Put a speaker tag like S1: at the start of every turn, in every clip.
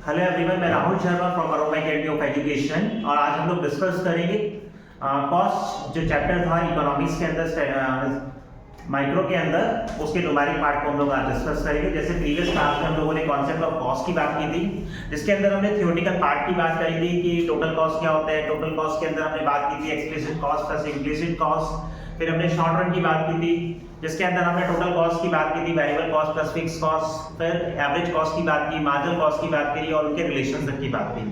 S1: Hello everyone, मैं Rahul Sharma from aroma academy of education और आज हम लोग डिस्कस करेंगे कॉस्ट जो चैप्टर था इकोनॉमिक्स के अंदर माइक्रो के अंदर उसके न्यूमेरिक पार्ट को हम लोग आज डिस्कस करेंगे। जैसे प्रीवियस क्लास में हम लोगों ने कॉन्सेप्ट ऑफ कॉस्ट की बात की थी, जिसके अंदर हमने थ्योरेटिकल पार्ट की बात करी थी कि टोटल कॉस्ट क्या होता है। टोटल कॉस्ट के अंदर हमने बात की थी explicit cost plus implicit cost. फिर हमने शॉर्ट रन की बात की थी, जिसके अंदर हमने टोटल कॉस्ट की बात की थी, variable cost plus fix cost. फिर एवरेज कॉस्ट की बात की, मार्जिनल कॉस्ट की बात करी और उनके रिलेशनशिप की बात की।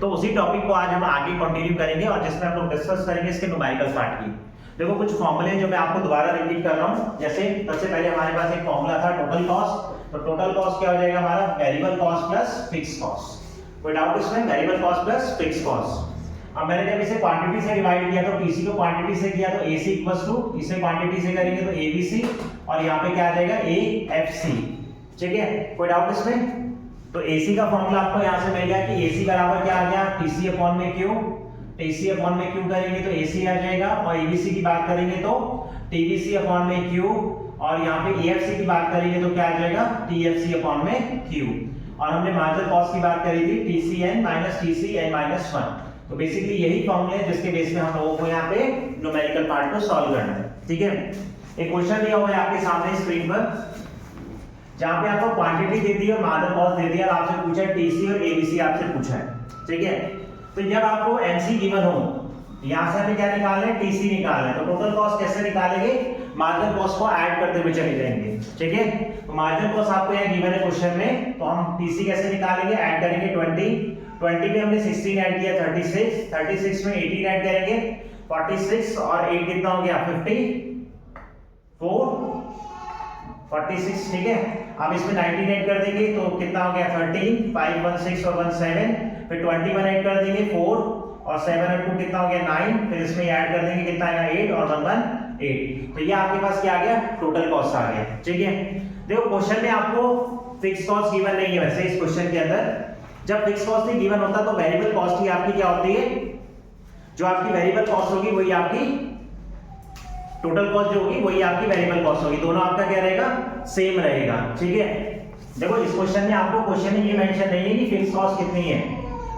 S1: तो उसी टॉपिक को आज हम आगे कंटिन्यू करेंगे और जिसमें हम लोग डिस्कस करेंगे इसके न्यूमेरिकल पार्ट की। देखो कुछ फॉर्मूले जो मैं आपको दोबारा रिपीट कर रहा हूं। जैसे सबसे पहले हमारे पास एक फॉर्मूला था टोटल कॉस्ट। तो टोटल कॉस्ट क्या हो जाएगा हमारा, variable cost plus fix cost. कोई डाउट इसमें, variable cost plus fix cost. अब मैंने जब इसे क्वांटिटी से डिवाइड किया तो पीसी को क्वांटिटी से किया तो एसी इक्वल्स टू, इसे क्वांटिटी से करेंगे तो एबीसी और यहाँ पे क्या आ जाएगा एएफसी। ठीक है, कोई डाउट इसमें। तो एसी का फॉर्मूला आपको यहाँ से मिल गया कि एसी बराबर क्या आ गया, टीसी अपॉन में क्यू। टीसी अपॉन में क्यू करेंगे तो एसी आ जाएगा और एबीसी की बात करेंगे तो टीबीसी अपॉन में क्यू और यहाँ पे एएफसी की बात करेंगे तो क्या आ जाएगा टीएफसी अपॉन में क्यू। और हमने मार्जिनल कॉस्ट की बात करी थी टीसीएन माइनस टीसीएन माइनस 1। तो बेसिकली यही फॉर्मूला है जिसके बेस पे हम लोगों को यहाँ पे न्यूमेरिकल पार्ट को सॉल्व करना है। ठीक है, एक क्वेश्चन दिया हुआ है आपके सामने स्क्रीन पर, जहाँ पे आपको क्वांटिटी दे दी और मार्जिनल कॉस्ट दे दिया और आपसे पूछा है टीसी और एबीसी आपसे पूछा है। ठीक है, तो जब आपको एमसी गिवन हो, यहाँ से हमें क्या निकालना है, टीसी निकालना है। तो टोटल कॉस्ट कैसे निकालेंगे, मार्जिनल कॉस्ट को ऐड करते हुए चले जाएंगे। ठीक है, तो मार्जिनल कॉस्ट आपको यहाँ गिवन है क्वेश्चन में, तो हम टीसी कैसे निकालेंगे, ऐड करेंगे 20 में हमने 16 ऐड किया 36 में 18 ऐड करेंगे 46 और 8 कितना हो गया 46। ठीक है, अब इसमें 19 ऐड कर देंगे तो कितना हो गया 13, 5 1 6 और 1 7। फिर 21 ऐड कर देंगे 4 और 7 और 2 कितना हो गया 9। फिर इसमें ऐड कर देंगे कितना आएगा 8 और 1 1 8। तो ये आपके पास क्या आ गया, टोटल कॉस्ट आ गया। ठीक है, देखो क्वेश्चन में आपको फिक्स कॉस्ट गिवन नहीं है। वैसे इस क्वेश्चन के अंदर जब फिक्स कॉस्ट ही गिवन होता तो वेरिएबल कॉस्ट ही आपकी क्या होती है, जो आपकी वेरिएबल कॉस्ट होगी वही आपकी टोटल कॉस्ट जो होगी वही आपकी वेरिएबल कॉस्ट होगी। दोनों आपका क्या रहेगा, सेम रहेगा। ठीक है, देखो इस क्वेश्चन में आपको क्वेश्चन में ये मेंशन नहीं है कि फिक्स कॉस्ट कितनी है।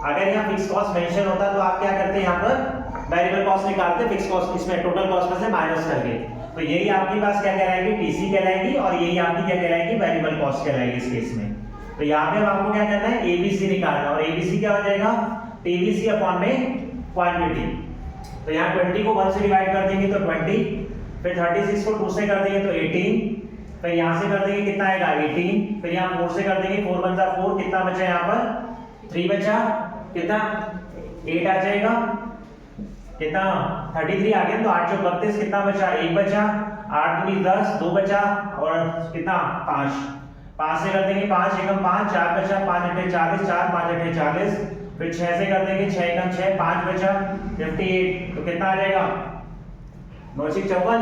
S1: अगर यहाँ फिक्स कॉस्ट मेंशन होता तो आप क्या करते, यहाँ पर वेरिएबल कॉस्ट निकालते, फिक्स कॉस्ट इसमें टोटल कॉस्ट में से माइनस करके। तो यही आपके पास क्या कहलाएगी, टीसी कहलाएगी और यही आपकी क्या कहलाएगी, वेरिएबल कॉस्ट कहलाएगी इस केस में। तो यहाँ पे आपको क्या करना है, एबीसी निकालना और एबीसी क्या हो जाएगा, टीबीसी अपॉन में क्वांटिटी। तो यहाँ 20 को 1 से डिवाइड कर देंगे तो 20, फिर 36 को 2 से कर देंगे तो 18, फिर यहाँ से कर देंगे कितना आएगा 18, फिर यहाँ 4 से कर देंगे 4 1 जा 4, कितना बचा यहाँ पर 3 बचा, कितना 8 आ जाएगा, कितना 33 आ गया। तो 8 चौक 32, कितना बचा 1 बचा, 8 दूनी 10, 2 बचा और कितना 5 से कर देंगे 5 एकम 5, 4 बचा, 5 अठे 40, 4 5 अठे 40। फिर 6 से कर देंगे 6 एकम 6, 5 बचा 58। तो कितना आ जाएगा 9 6 54,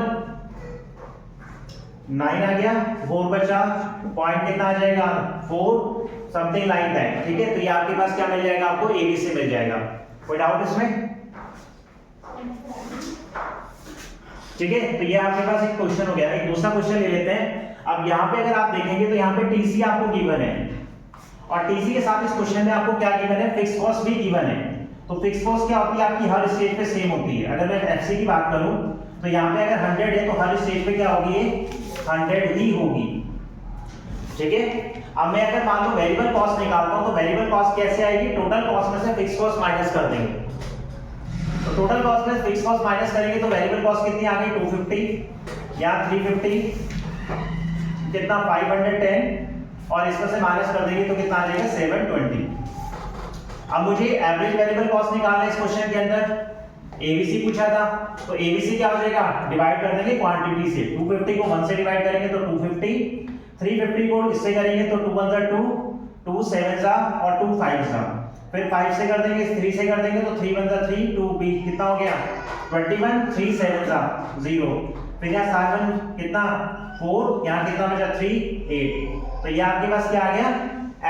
S1: 9 आ गया, 4 बचा, पॉइंट कितना आ जाएगा 4 समथिंग लाइक दैट। ठीक है, तो ये आपके पास क्या मिल जाएगा, आपको एबीसी मिल जाएगा। कोई डाउट इसमें। ठीक है, तो ये आपके पास एक क्वेश्चन हो गया। एक दूसरा क्वेश्चन ले लेते हैं। अब यहाँ पे अगर आप देखेंगे तो यहाँ पे टीसी आपको गिवन है और टीसी के साथ इस क्वेश्चन में आपको क्या गिवन है, फिक्स कॉस्ट भी गिवन है। तो फिक्स कॉस्ट क्या होती है, आपकी हर स्टेज पे सेम होती है। अगर मैं एफसी की बात करूं तो यहाँ पे अगर 100 है तो हर स्टेज पे क्या होगी, 100 ही होगी। ठीक है, अब मैं अगर मान लो वेरिएबल कॉस्ट निकालता हूं तो वेरिएबल कॉस्ट कैसे आएगी, टोटल कॉस्ट में से फिक्स कॉस्ट माइनस कर देंगे। तो टोटल कॉस्ट में फिक्स कॉस्ट माइनस करेंगे तो वेरिएबल कॉस्ट कितनी आ गई 250 या 350, कितना 510 और इसमें से माइनस कर देंगे तो कितना आ जाएगा 720। अब मुझे एवरेज वेरिएबल कॉस्ट निकालना है इस क्वेश्चन के अंदर। एबीसी पूछा था तो एबीसी क्या हो जाएगा, डिवाइड कर देंगे क्वांटिटी से। 250 को 1 से डिवाइड करेंगे तो 250, 350 को इससे करेंगे तो 2 1 जा 2, 2 7 जा और 2 5 जा। फिर 5 से कर देंगे, 3 से कर देंगे तो 3 1 जा 3, 2 बी कितना हो गया 21, 3 7 जा 0। फिर यहाँ 7 कितना 4, यहाँ कितना बचा 3 8। तो ये आपके पास क्या आ गया,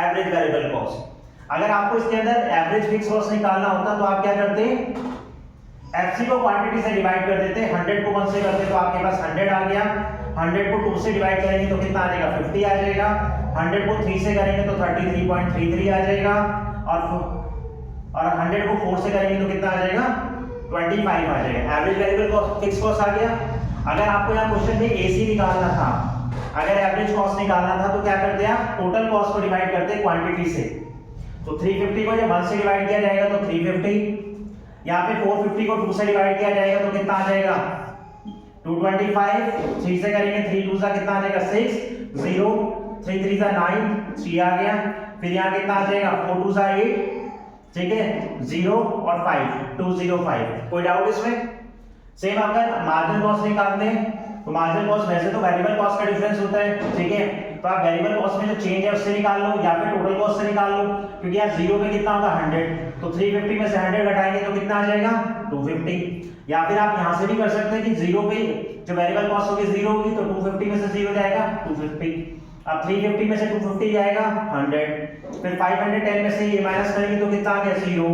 S1: एवरेज वेरिएबल कॉस्ट। अगर आपको इसके अंदर एवरेज फिक्स कॉस्ट निकालना होता तो आप क्या करते, एफसी को क्वांटिटी से डिवाइड कर देते, 100 को 1 से करते तो आपके पास 100 आ गया, 100 को 2 से डिवाइड करेंगे तो कितना आ जाएगा 50 आ जाएगा, 100 को 3 से करेंगे तो 33.33 आ जाएगा, और 100 को 4 से करेंगे तो कितना आ जाएगा 25 आ जाएगा। Average variable cost fix cost आ गया। अगर आपको यहाँ क्वेश्चन में एसी निकालना था, अगर एवरेज कॉस्ट निकालना था तो क्या करते हैं आप, टोटल कॉस्ट को डिवाइड करते हैं क्वांटिटी से। तो 350 को जब 1 से डिवाइड किया जाएगा तो 350, यहाँ पे 450 को 2 से डिवाइड किया जाएगा तो कितना आ जाएगा 225, 3 से करेंगे 3 2 सा कितना आ जाएगा 6, 0 3 3 सा 9, 3 आ गया। फिर यहाँ कितना आ जाएगा 4 2 सा 8, ठीक है, 0 और 5 205। कोई डाउट इसमें? सेम अगर मार्जिनल कॉस्ट निकालते हैं तो मार्जिनल कॉस्ट वैसे तो वेरिएबल कॉस्ट का डिफरेंस होता है, ठीक है, तो आप वेरिएबल कॉस्ट में जो चेंज है उससे निकाल लो या फिर टोटल कॉस्ट से निकाल लो, क्योंकि यार 0 पे कितना होगा 100, तो 350 में से 100 घटाएंगे तो कितना आ जाएगा 250। या फिर आप यहां से भी कर सकते हैं कि 0 पे जो वेरिएबल कॉस्ट होगी 0 होगी तो 250 में से 0 जाएगा 250, अब 350 में से 250 जाएगा 100, फिर 510 में से ये माइनस करेंगे तो कितना आ गया 0,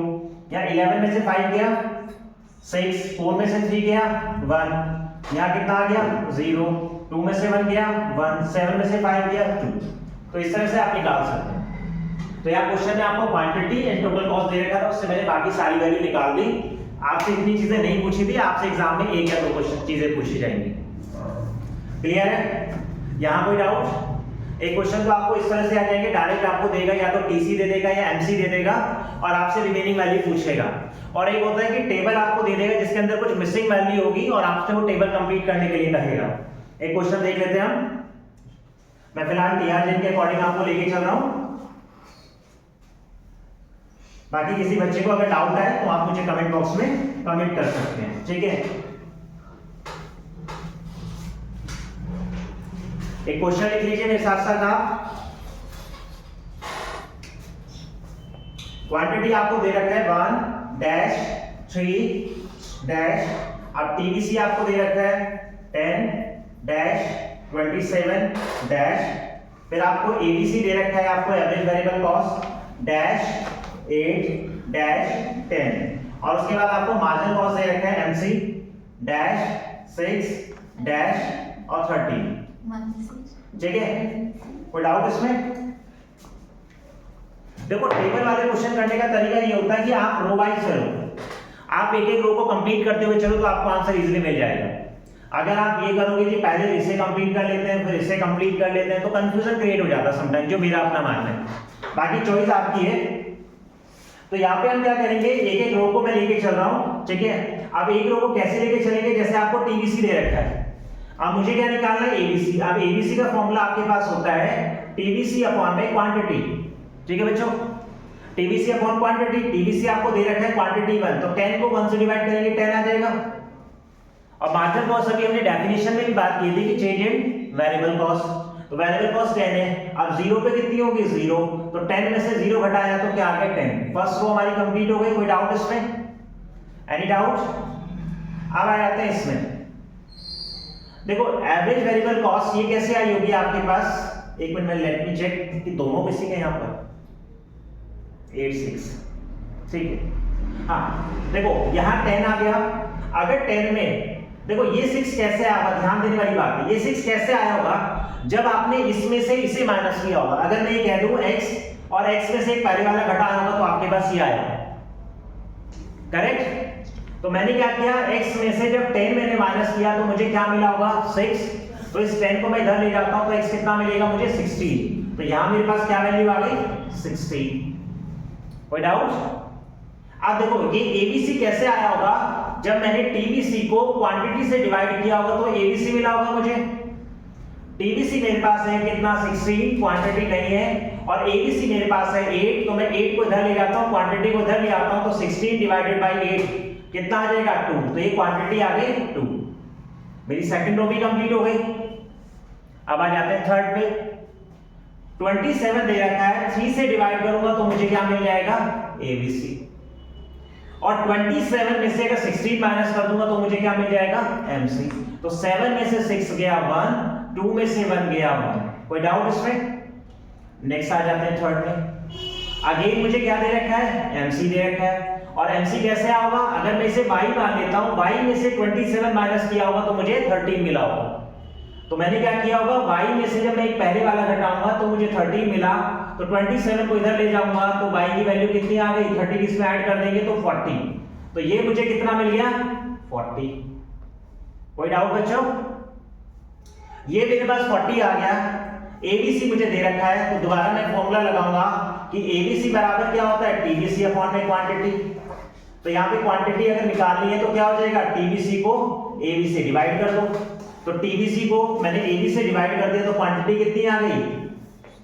S1: या 11 में से 5 गया 6, 4 में से 3 गया 1, यहाँ कितना आ गया 0, 2 में से 1 गया 1, 7 में से 5 गया 2। तो इस तरह से आप निकाल सकते हैं। तो यहाँ क्वेश्चन में आपको क्वांटिटी एंड टोटल कॉस्ट दे रखा था, उससे मैंने बाकी सारी वैल्यू निकाल दी। आपसे इतनी चीजें नहीं पूछी थी, आपसे एग्जाम में 1 या 2 क्वेश्चन चीजें पूछी जाएंगी। क्लियर है? यहाँ कोई डाउट? एक क्वेश्चन तो आपको इस तरह से आ जाएंगे, डायरेक्ट आपको देगा या तो टीसी दे देगा या एमसी दे देगा और आपसे रिमेनिंग वैल्यू पूछेगा। और एक होता है कि टेबल आपको दे देगा जिसके अंदर कुछ मिसिंग वैल्यू होगी और आपसे वो टेबल कंप्लीट करने के लिए कहेगा। एक क्वेश्चन देख लेते हैं हम। मैं फिलहाल टीआरजेन के अकॉर्डिंग आपको लेके चल रहा हूं, बाकी किसी बच्चे को अगर डाउट है तो आप मुझे कमेंट बॉक्स में कमेंट कर सकते हैं, ठीक है। एक क्वेश्चन लिख लीजिए मेरे साथ साथ आप। क्वांटिटी आपको दे रखा है 1-3- अब टीवीसी आपको दे रखा है 10-27-, फिर आपको एबीसी दे रखा है, आपको एवरेज वेरिएबल कॉस्ट -8-10, और उसके बाद आपको मार्जिनल कॉस्ट दे रखा है एमसी -6- और 30, ठीक है। कोई डाउट इसमें? देखो टेबल वाले क्वेश्चन करने का तरीका ये होता है कि आप रो वाइज चलो, आप एक एक रो को कंप्लीट करते हुए चलो तो आपको आंसर इजीली मिल जाएगा। अगर आप ये करोगे कि पहले इसे कंप्लीट कर लेते हैं फिर इसे कंप्लीट कर लेते हैं तो कंफ्यूजन क्रिएट हो जाता है समटाइम, जो मेरा अपना मानना है। बाकी चॉइस आपकी है। तो यहाँ पे हम क्या करेंगे, एक एक रो को मैं लेके चल रहा हूँ, ठीक है। अब एक रो को कैसे लेके चलेंगे, जैसे आपको टीवीसी दे रखा है, अब मुझे क्या निकालना है एबीसी। अब एबीसी का फॉर्मूला आपके पास होता है टीवीसी अपॉन में क्वांटिटी, ठीक है बच्चों। टीवीसी अपॉन क्वांटिटी, टीवीसी आपको दे रखा है क्वांटिटी 1, तो 10 को 1 से डिवाइड करेंगे 10 आ जाएगा। और मार्जिनल कॉस्ट अभी हमने डेफिनेशन में भी बात की थी कि चेंज इन वेरिएबल कॉस्ट, तो वेरिएबल कॉस्ट 10 है। अब 0 पे कितनी होगी 0, तो 10 में से 0 घटाया तो क्या आ गया 10। फर्स्ट रो हमारी कंप्लीट हो गई। कोई डाउट इसमें? Any doubt? अब आ जाते हैं इसमें। देखो एवरेज वेरिएबल कॉस्ट ये कैसे आई होगी आपके पास, एक मिनट में लेट मी चेक कि दोनों मिसिंग है यहाँ पर 86, ठीक है। हाँ देखो यहाँ 10 आ गया। अगर 10 में देखो ये 6 कैसे आया होगा, ध्यान देने वाली बात है, ये 6 कैसे आया होगा जब आपने इसमें से इसे माइनस किया होगा। अगर मैं ये कह दूं x और x में से एक पहले वाला घटाया होगा तो आपके पास ये आएगा, करेक्ट। तो मैंने क्या किया, x में से जब 10 मैंने माइनस किया तो मुझे क्या मिला होगा 6, तो इस 10 को मैं इधर ले जाता हूं तो x कितना मिलेगा मुझे 60, तो यहां मेरे पास क्या वैल्यू आ गई 60। कोई डाउट? अब देखो ये एबीसी कैसे आया होगा, जब मैंने टीवीसी को क्वांटिटी से डिवाइड किया होगा तो एबीसी मिला होगा मुझे। टीवीसी मेरे पास है कितना 60, क्वांटिटी नहीं है, और एबीसी मेरे पास है 8, तो मैं 8 को इधर ले जाता हूं, क्वांटिटी को इधर ले आता हूं, तो 16 डिवाइडेड बाय 8 कितना आ जाएगा 2, तो ये क्वांटिटी आ गई 2। मेरी सेकंड रो भी कंप्लीट हो गई। अब आ जाते हैं थर्ड पे। 27 दे रखा है, 3 से डिवाइड करूंगा तो मुझे क्या मिल जाएगा एबीसी, और 27 में से अगर 16 माइनस कर दूंगा तो मुझे क्या मिल जाएगा एमसी। तो 7 में से 6 गया 1, 2 में से 1 गया 1। कोई डाउट इसमें? नेक्स्ट आ जाते हैं थर्ड में। अगेन मुझे क्या दे रखा है एमसी दे रखा है, और एमसी कैसे आओगा, अगर मैं इसे y मान लेता हूं, y में से 27 माइनस किया होगा तो मुझे 13 मिला होगा। तो मैंने क्या किया होगा, y में से जब मैं एक पहले वाला घटाऊंगा तो मुझे 13 मिला, तो 27 को इधर ले जाऊंगा तो y की वैल्यू कितनी आ गई, 30 इसमें ऐड कर देंगे तो 40, तो ये मुझे कितना मिल गया 40। कोई डाउट बच्चों? ये मेरे पास 40 आ गया। ABC मुझे दे रखा है, तो दोबारा मैं फॉर्मूला लगाऊंगा कि ABC बराबर क्या होता है, TBC अपॉन में क्वांटिटी। तो यहाँ पे क्वांटिटी अगर निकालनी है तो क्या हो जाएगा, TBC को AB से डिवाइड कर दो, तो TBC को मैंने AB से डिवाइड कर दिया तो क्वांटिटी कितनी आ गई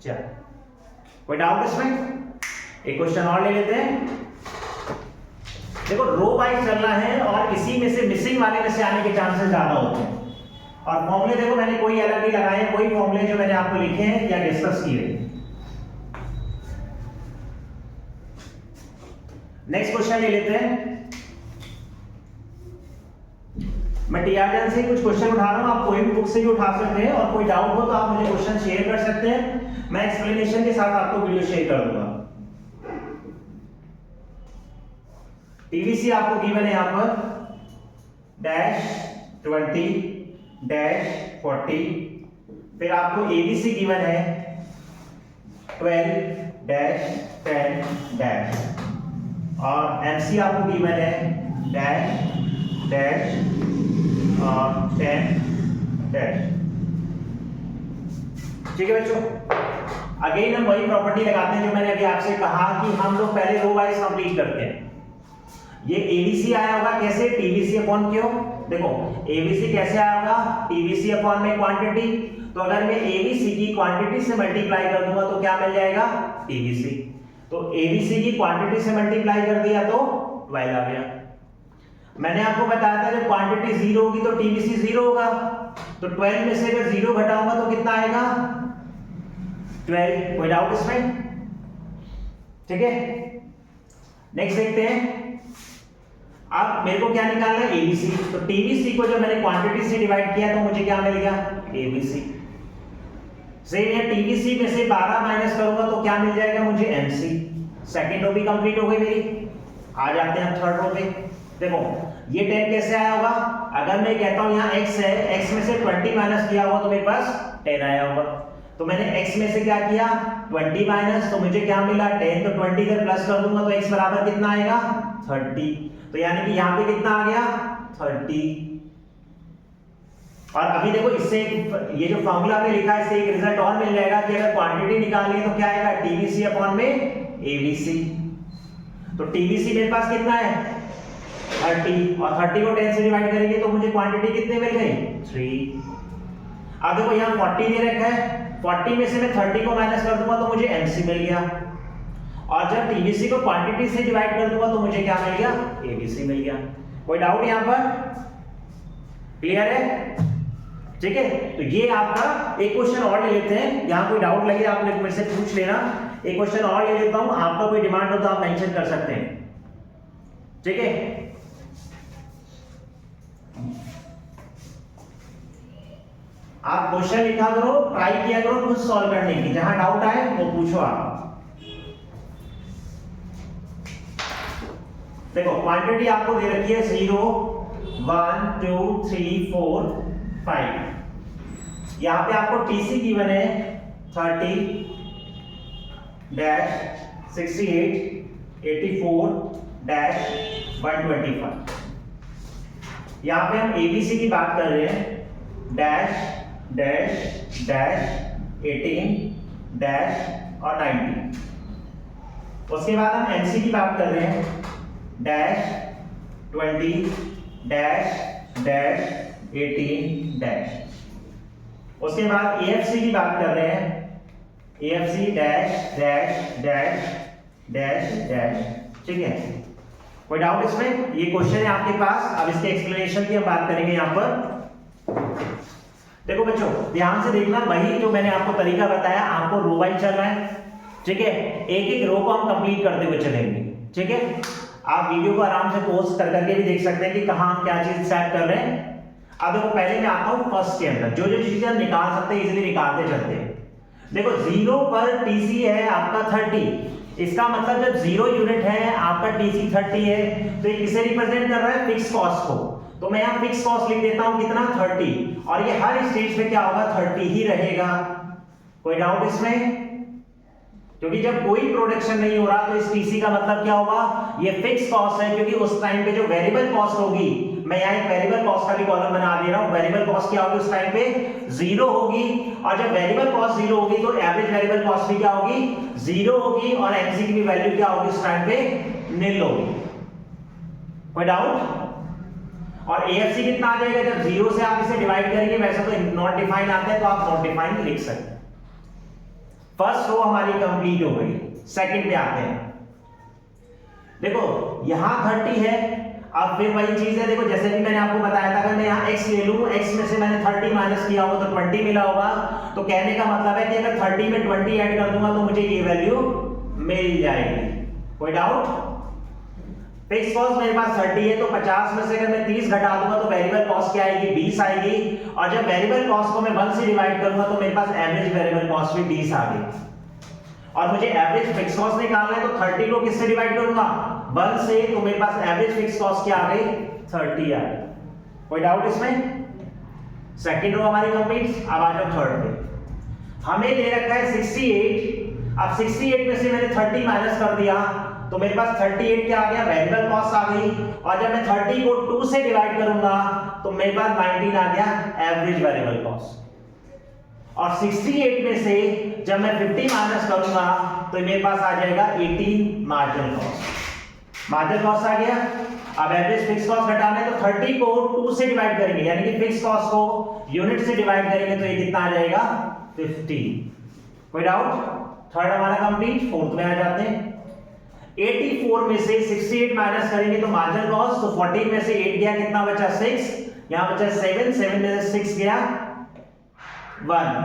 S1: 4। कोई डाउट इसमें? एक क्वेश्चन और ले लेते हैं। देखो रो वाइज चलना है और इसी में से मिसिंग वाले में से आने के चांसेस ज्यादा होते हैं। और फॉर्मूले देखो मैंने कोई अलग नहीं लगाए हैं, कोई फॉर्मूले जो मैंने आपको लिखे हैं या डिस्कस किए। नेक्स्ट क्वेश्चन ले लेते हैं। मैं टीआरजन से कुछ क्वेश्चन उठा रहा हूं, आप कोई भी बुक से भी उठा सकते हैं, और कोई डाउट हो तो आप मुझे क्वेश्चन शेयर कर सकते हैं, मैं एक्सप्लेनेशन के साथ आपको वीडियो शेयर कर दूंगा। टीबीसी आपको गिवन है यहां पर -20 -40, फिर आपको एबीसी गिवन है 12 -10 और एमसी आपको गिवन है -10 और 10। ठीक है बच्चों, अगेन हम वही प्रॉपर्टी लगाते हैं जो मैंने अभी आपसे कहा कि हम लोग पहले रो वाइज कंप्लीट करते हैं। ये एबीसी आया होगा कैसे, टीबीसी अपॉन क्यों, देखो एबीसी कैसे आया होगा, टीबीसी अपॉन में क्वांटिटी, तो अगर मैं एबीसी की क्वांटिटी से मल्टीप्लाई कर दूंगा तो क्या मिल जाएगा, टीबीसी। तो एबीसी की क्वांटिटी से मल्टीप्लाई कर दिया तो 12 आ गया। मैंने आपको बताया था जब क्वांटिटी 0 होगी तो टीबीसी 0 होगा, तो 12 में से अगर 0 घटाऊंगा तो कितना आएगा 12। कोई डाउट इसमें? ठीक है, नेक्स्ट देखते हैं। अब मेरे को क्या निकालना है, एबीसी, तो टीबीसी को जब मैंने क्वांटिटी से डिवाइड किया तो मुझे क्या मिल गया, एबीसी। सेम है, टीबीसी में से 12 माइनस करूंगा तो क्या मिल जाएगा मुझे, एमसी। सेकंड रो भी कंप्लीट हो गई मेरी। आ जाते हैं थर्ड रो पे। देखो ये 10 कैसे आया होगा, अगर मैं कहता हूं यहाँ x है, x में से 20 माइनस किया होगा तो मेरे पास 10 आया होगा, तो मैंने x में से क्या किया 20 माइनस, तो मुझे क्या मिला 10, तो 20 इधर प्लस कर दूंगा तो x बराबर कितना आएगा 30, तो यानी कि यहाँ पे कितना आ गया 30। और अभी देखो इससे ये जो फॉर्मूला पे लिखा है इससे एक रिजल्ट और मिल जाएगा कि अगर क्वांटिटी निकालनी है तो क्या आएगा, टीबीसी अपॉन में एबीसी। तो टीबीसी मेरे पास कितना है 30, और 30 को 10 से डिवाइड करेंगे तो मुझे क्वांटिटी कितने मिल गई 3। अब देखो यहाँ 40 दे रखा है, 40 में से मैं 30 को माइनस कर दूंगा तो मुझे एमसी मिल गया, और जब टीबीसी को क्वांटिटी से डिवाइड कर दूंगा तो मुझे क्या मिल गया, एबीसी मिल गया। कोई डाउट यहाँ पर? क्लियर है? ठीक है, तो ये आपका एक क्वेश्चन और ले लेते हैं। यहाँ कोई डाउट लगे आप मेरे से पूछ लेना। एक क्वेश्चन और ले लेता हूं, आपका कोई डिमांड हो तो आप मेंशन कर सकते हैं। ठीक है, आप क्वेश्चन लिखा करो, ट्राई किया करो खुद सॉल्व करने की, जहां डाउट आए वो पूछो आप। देखो क्वांटिटी आपको दे रखी है 0 1 2 3 4 5, यहां पे आपको टीसी गिवन है 30 -68 84 -125। यहां पे हम एबीसी की बात कर रहे हैं -18 और 90। उसके बाद हम एमसी की बात कर रहे हैं -20 -18 उसके बाद एएफसी की बात कर रहे हैं एएफसी ठीक है। कोई डाउट इसमें? ये क्वेश्चन है आपके पास, अब इसके एक्सप्लेनेशन की हम बात करेंगे यहां पर। देखो बच्चों ध्यान से देखना, वही जो मैंने आपको तरीका बताया, आपको रो वाइज चल रहा है। ठीक है, एक एक रो को हम कंप्लीट करते हुए चलेंगे। ठीक है, आप वीडियो को आराम से पॉज कर करके भी देख सकते हैं कि कहां हम क्या चीज सेट कर रहे हैं। अब देखो पहले मैं आता हूं फर्स्ट के अंदर, जो जो चीजें हम निकाल सकते हैं इजीली निकालते चलते हैं। देखो 0 पर टीसी है आपका 30, इसका मतलब जब 0 यूनिट है आपका टीसी 30 है, तो ये किसे रिप्रेजेंट कर रहा है, फिक्स कॉस्ट को। तो मैं यहाँ फिक्स कॉस्ट लिख देता हूं कितना 30, और ये हर स्टेज पे क्या होगा 30 ही रहेगा। कोई डाउट इसमें? क्योंकि जब कोई प्रोडक्शन नहीं हो रहा तो इस टीसी का मतलब क्या होगा, ये फिक्स कॉस्ट है, क्योंकि उस टाइम पे जो वेरिएबल कॉस्ट होगी, मैं यहाँ एक वेरिएबल कॉस्ट का भी कॉलम बना दे रहा हूँ, वेरिएबल कॉस्ट क्या होगी उस टाइम पे 0 होगी, और जब वेरिएबल कॉस्ट 0 होगी तो एवरेज वेरिएबल कॉस्ट भी क्या होगी 0 होगी, और एमसी की भी वैल्यू क्या होगी उस टाइम पे निल होगी। कोई डाउट? और एएफसी कितना आ जाएगा जब 0 से आप इसे डिवाइड करेंगे, वैसे तो नॉट डिफाइन आता है तो आप नॉट डिफाइन लिख सकते हैं। फर्स्ट रो हमारी कंप्लीट हो गई, सेकंड पे आते हैं। देखो यहां 30 है, अब फिर वही चीज है, देखो जैसे भी मैंने आपको बताया था, अगर मैं यहां x ले लूं, x में से मैंने 30 माइनस किया होगा तो 20 मिला होगा, तो कहने का मतलब है कि अगर 30 में 20 ऐड कर दूंगा तो मुझे ये वैल्यू मिल जाएगी। कोई डाउट? फिक्स कॉस्ट मेरे पास 30 है, तो 50 में से अगर मैं 30 घटा दूंगा तो वेरिएबल कॉस्ट क्या आएगी 20 आएगी, और जब वेरिएबल कॉस्ट को मैं 1 से डिवाइड करूंगा तो मेरे पास एवरेज वेरिएबल कॉस्ट भी 20 आ गई। और मुझे एवरेज फिक्स कॉस्ट निकालना है तो 30 को किससे डिवाइड करूंगा 1 से, तो मेरे पास एवरेज फिक्स कॉस्ट क्या आ गई 30 आ गई। कोई डाउट इसमें? सेकंड रो हमारी कंप्लीट। अब आ जाओ थर्ड पे। हमें दे रखा है 68, अब 68 में से मैंने 30 माइनस कर दिया तो मेरे पास 38 क्या आ गया वेरिएबल कॉस्ट आ गई, और जब मैं 30 को 2 से डिवाइड करूंगा तो मेरे पास 19 आ गया एवरेज वेरिएबल कॉस्ट, और 68 में से जब मैं 50 माइनस करूंगा तो मेरे पास आ जाएगा 18 मार्जिनल कॉस्ट। मार्जिनल कॉस्ट आ गया। अब एवरेज फिक्स कॉस्ट घटाना है तो 30 को 2 से डिवाइड करेंगे, यानी कि फिक्स कॉस्ट को यूनिट से डिवाइड करेंगे तो ये कितना आ जाएगा 50। कोई डाउट? थर्ड हमारा कंप्लीट। फोर्थ में आ जाते हैं। 84 में से 68 माइनस करेंगे तो मार्जिनल कॉस्ट, तो 14 में से 8 गया, कितना बचा 6, यहां बचा 7, 7 में से 6 गया 1।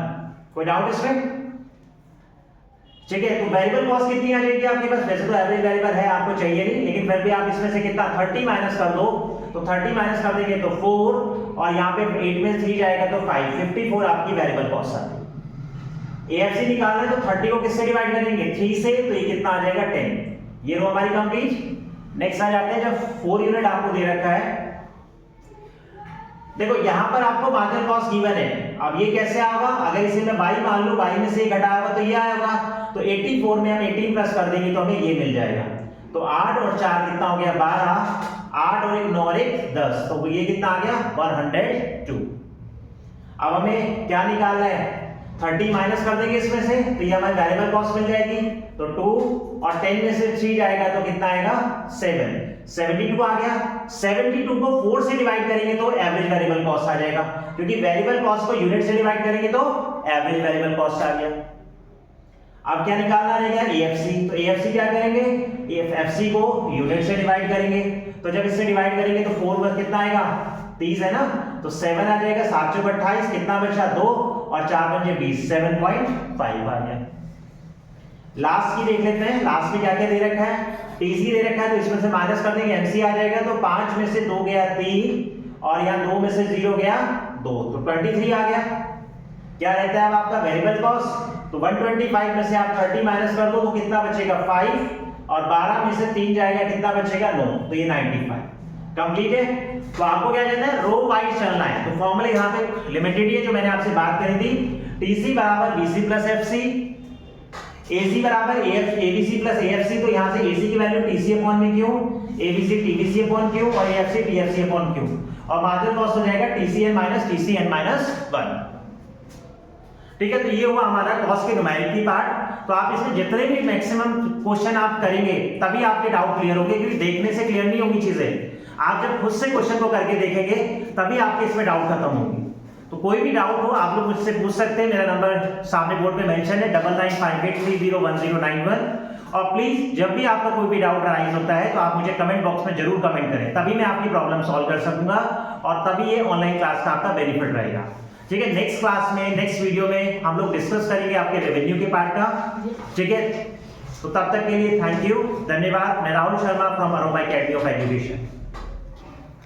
S1: कोई डाउट इसमें? ठीक है, तो वेरिएबल कॉस्ट कितनी आ जाएगी आपके पास? वैसे तो एवरेज वेरिएबल है, आपको चाहिए नहीं, लेकिन फिर भी आप इसमें से कितना 30 माइनस कर दो, तो 30 माइनस कर देंगे तो 4, और यहाँ पे 8 में 3 जाएगा तो 5, 54 आपकी वेरिएबल कॉस्ट आ गई। एएफसी निकालना है तो 30 को किससे डिवाइड करेंगे 3 से, तो ये कितना आ जाएगा 10। ये रो हमारी कंप्लीट। नेक्स्ट आ जाते हैं, जब 4 यूनिट आपको दे रखा है, देखो यहां पर आपको मार्जिनल कॉस्ट गिवन है। अब ये कैसे आएगा? अगर इसे मैं y मान लूं, y में से घटा होगा तो ये आएगा, तो 84 में हम 18 प्लस कर देंगे तो हमें ये मिल जाएगा। तो 8 और 4 कितना हो गया 12, 8 और 1 9 और 1 10, तो ये कितना आ गया 102। अब हमें क्या निकालना है? 30 माइनस कर देंगे इसमें से, तो ये हमारी वेरिएबल कॉस्ट मिल जाएगी, तो 2, और 10 में से 3 जाएगा तो कितना आएगा 7, 72 आ गया। 72 को 4 से डिवाइड करेंगे तो एवरेज वेरिएबल कॉस्ट आ जाएगा, क्योंकि वेरिएबल कॉस्ट को यूनिट से डिवाइड करेंगे तो एवरेज वेरिएबल कॉस्ट आ गया। अब क्या निकालना रहेगा एएफसी, तो एएफसी क्या करेंगे, एएफसी को यूनिट से डिवाइड करेंगे, तो जब इससे डिवाइड करेंगे तो 4 पर कितना आएगा 30 है ना, तो 7 आ जाएगा, 7 चौक 28, कितना बचा 2, और 4 पंजे 20, 7.5 आ गया। लास्ट की देख लेते हैं, लास्ट में क्या क्या दे रखा है, टीसी दे रखा है, तो इसमें से माइनस कर देंगे, एमसी आ जाएगा, तो 5 में से 2 गया 3, और यहाँ 2 में से 0 गया 2, तो 23 आ गया। क्या रहता है अब आपका वेरिएबल कॉस्ट, तो 125 में से आप 30 माइनस कर दो तो कितना बचेगा 5, और 12 में से 3 जाएगा, कितना बचेगा 9, तो ये 95 कंप्लीट है। तो आपको क्या करना है, रो वाइज चलना है। तो फॉर्मूला यहाँ पे लिमिटेड है जो मैंने आपसे बात करी थी, टीसी बराबर बीसी प्लस एफसी, एसी बराबर एबीसी प्लस एएफसी, तो यहाँ से एसी की वैल्यू टीसी अपॉन में Q, ABC TBC upon Q, और एएफसी टीएफसी अपॉन क्यू, और मार्जिनल कॉस्ट हो जाएगा टीसीएन माइनस टीसीएन माइनस 1। ठीक है, तो ये हुआ हमारा कॉस्ट के न्यूमेरिकल पार्ट। तो आप इसमें जितने भी मैक्सिमम क्वेश्चन आप करेंगे तभी आपके डाउट क्लियर होंगे, क्योंकि देखने से क्लियर नहीं होंगी चीजें, आप जब खुद से क्वेश्चन को करके देखेंगे तभी आपके इसमें डाउट खत्म होंगे। तो कोई भी डाउट हो आप लोग मुझसे पूछ सकते हैं, मेरा नंबर सामने बोर्ड पे मेंशन है 9958301091। और प्लीज जब भी आपका कोई भी डाउट राइज होता है तो आप मुझे कमेंट बॉक्स में जरूर कमेंट करें, तभी मैं आपकी प्रॉब्लम सॉल्व कर सकूंगा, और तभी ये ऑनलाइन क्लास का आपका बेनिफिट रहेगा। ठीक है, नेक्स्ट क्लास में, नेक्स्ट वीडियो में हम लोग डिस्कस करेंगे आपके रेवेन्यू के पार्ट का। ठीक है, तो तब तक के लिए थैंक यू, धन्यवाद। मैं Rahul Sharma from aroma academy of education.